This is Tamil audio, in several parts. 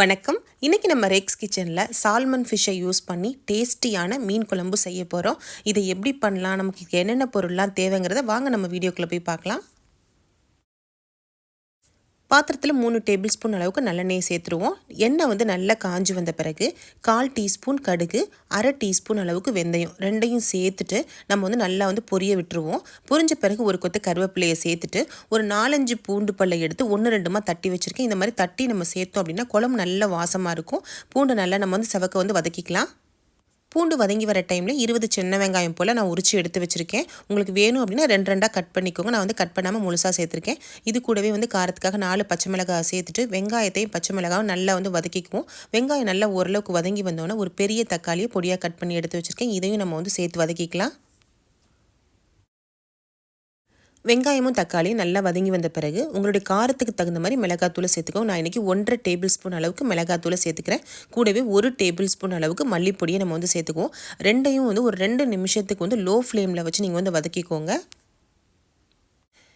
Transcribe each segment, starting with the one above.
வணக்கம். இன்னைக்கு நம்ம ரெக்ஸ் கிச்சனில் சால்மன் ஃபிஷ்ஷை யூஸ் பண்ணி டேஸ்டியான மீன் குழம்பு செய்ய போகிறோம். இதை எப்படி பண்ணலாம், நமக்கு என்னென்ன பொருள்லாம் தேவைங்கிறத வாங்க நம்ம வீடியோக்குள்ளே போய் பார்க்கலாம். பாத்திரத்தில் 3 டேபிள் ஸ்பூன் அளவுக்கு நல்லெண்ணெய் சேர்த்துருவோம். எண்ணெய் நல்லா காஞ்சி வந்த பிறகு 1/4 டீஸ்பூன் கடுகு, 1/2 டீஸ்பூன் அளவுக்கு வெந்தயம் ரெண்டையும் சேர்த்துட்டு நம்ம நல்லா பொரிய விட்டுருவோம். பொரிஞ்ச பிறகு ஒரு கொத்து கருவேப்பிலையை சேர்த்துட்டு ஒரு 4-5 பூண்டு பல்லை எடுத்து 1-2 தட்டி வச்சுருக்கேன். இந்த மாதிரி தட்டி நம்ம சேர்த்தோம் அப்படின்னா குழம்பு நல்ல வாசமாக இருக்கும். பூண்டு நல்லா நம்ம செவக்க வதக்கிக்கலாம். பூண்டு வதங்கி வர டைமில் 20 சின்ன வெங்காயம் போல் நான் உரிச்சு எடுத்து வச்சுருக்கேன். உங்களுக்கு வேணும் அப்படின்னா 2 கட் பண்ணிக்கோங்க. நான் கட் பண்ணாமல் முழுசாக சேர்த்துருக்கேன். இது கூடவே காரத்துக்காக 4 பச்சை மிளகாய் சேர்த்துட்டு வெங்காயத்தையும் பச்சை மிளகாயும் நல்லா வதக்கிக்குவோம். வெங்காயம் நல்லா ஓரளவுக்கு வதங்கி வந்தோன்னே ஒரு பெரிய தக்காளியை பொடியாக கட் பண்ணி எடுத்து வச்சுருக்கேன். இதையும் நம்ம சேர்த்து வதக்கிக்கலாம். வெங்காயமும் தக்காளியும் நல்லா வதங்கி வந்த பிறகு உங்களுடைய காரத்துக்கு தகுந்த மாதிரி மிளகாத்தூளை சேர்த்துக்கோங்க. நான் இன்றைக்கி 1.5 டேபிள் ஸ்பூன் அளவுக்கு மிளகாத்தூளை சேர்த்துக்கிறேன். கூடவே 1 டேபிள் ஸ்பூன் அளவுக்கு மல்லிப்பொடியை நம்ம சேர்த்துக்குவோம். ரெண்டையும் ஒரு 2 நிமிஷத்துக்கு லோ ஃப்ளேமில் வச்சு நீங்கள் வதக்கிக்கோங்க.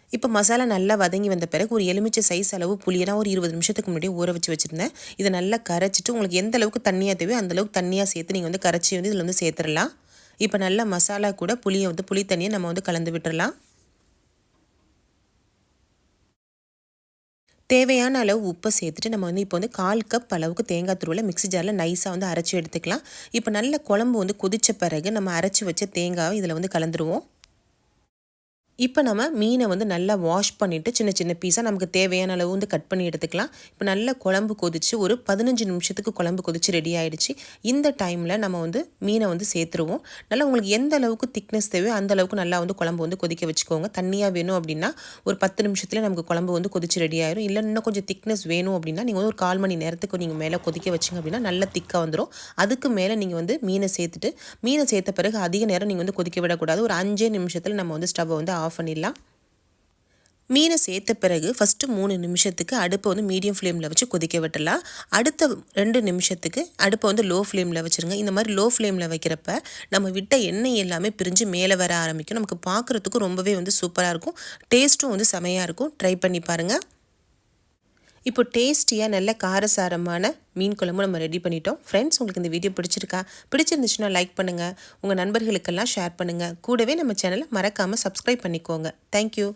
இப்போ மசாலா நல்லா வதங்கி வந்த பிறகு ஒரு எலுமிச்சை சைஸ் அளவு புளியை நான் ஒரு 20 நிமிஷத்துக்கு முன்னாடி ஊற வச்சு வச்சுருந்தேன். இதை நல்லா கரைச்சிட்டு உங்களுக்கு எந்த அளவுக்கு தண்ணியாக தேவையோ அந்தளவுக்கு தண்ணியாக சேர்த்து நீங்கள் கரைச்சி இதில் சேர்த்துடலாம். இப்போ நல்லா மசாலா கூட புளியை புளி தண்ணியை நம்ம கலந்து விட்டுடலாம். தேவையான அளவு உப்பை சேர்த்துட்டு நம்ம இப்போ 1/4 கப் அளவுக்கு தேங்காய் துருவலை மிக்ஸி ஜாரில் நைஸாக அரைச்சி எடுத்துக்கலாம். இப்போ நல்ல குழம்பு கொதித்த பிறகு நம்ம அரைச்சி வச்ச தேங்காவை இதில் கலந்துருவோம். இப்போ நம்ம மீனை நல்லா வாஷ் பண்ணிவிட்டு சின்ன சின்ன பீஸாக நமக்கு தேவையான அளவு கட் பண்ணி எடுத்துக்கலாம். இப்போ நல்ல குழம்பு கொதித்து ஒரு 15 நிமிஷத்துக்கு குழம்பு கொதித்து ரெடி ஆகிடுச்சு. இந்த டைமில் நம்ம மீனை சேர்த்துருவோம். நல்லா உங்களுக்கு எந்த அளவுக்கு திக்னஸ் தேவையோ அந்த அளவுக்கு நல்லா குழம்பு கொதிக்க வச்சுக்கோங்க. தண்ணியாக வேணும் அப்படின்னா ஒரு 10 நிமிஷத்தில் நமக்கு குழம்பு கொதித்து ரெடி ஆயிடும். இல்லை இன்னும் கொஞ்சம் திக்னஸ் வேணும் அப்படின்னா நீங்கள் ஒரு 1/4 மணி நேரத்துக்கு நீங்கள் மேலே கொதிக்க வச்சிங்க அப்படின்னா நல்லா திக்காக வந்துடும். அதுக்கு மேலே நீங்கள் மீனை சேர்த்த பிறகு அதிக நேரம் நீங்கள் கொதிக்க விடக்கூடாது. ஒரு 5 நிமிஷத்தில் நம்ம ஸ்டவ்வை ஆஃப் பண்ணிடலாம். மீனை சேர்த்த பிறகு ஃபஸ்ட்டு 3 நிமிஷத்துக்கு அடுப்பை மீடியம் ஃப்ளேமில் வச்சு கொதிக்க விட்டுடலாம். அடுத்த 2 நிமிஷத்துக்கு அடுப்பை லோ ஃப்ளேமில் வச்சுருங்க. இந்த மாதிரி லோ ஃப்ளேமில் வைக்கிறப்ப நம்ம விட்ட எண்ணெய் எல்லாமே பிரிஞ்சு மேலே வர ஆரம்பிக்கும். நமக்கு பார்க்குறதுக்கும் ரொம்பவே சூப்பராக இருக்கும். டேஸ்ட்டும் செமையாக இருக்கும். ட்ரை பண்ணி பாருங்கள். இப்போ டேஸ்டியாக நல்ல காரசாரமான மீன் குழம்பு நம்ம ரெடி பண்ணிட்டோம். ஃப்ரெண்ட்ஸ், உங்களுக்கு இந்த வீடியோ பிடிச்சிருந்துச்சுன்னா லைக் பண்ணுங்கள். உங்கள் நண்பர்களுக்கெல்லாம் ஷேர் பண்ணுங்கள். கூடவே நம்ம சேனலை மறக்காமல் சப்ஸ்கிரைப் பண்ணிக்கோங்க. தேங்க்யூ.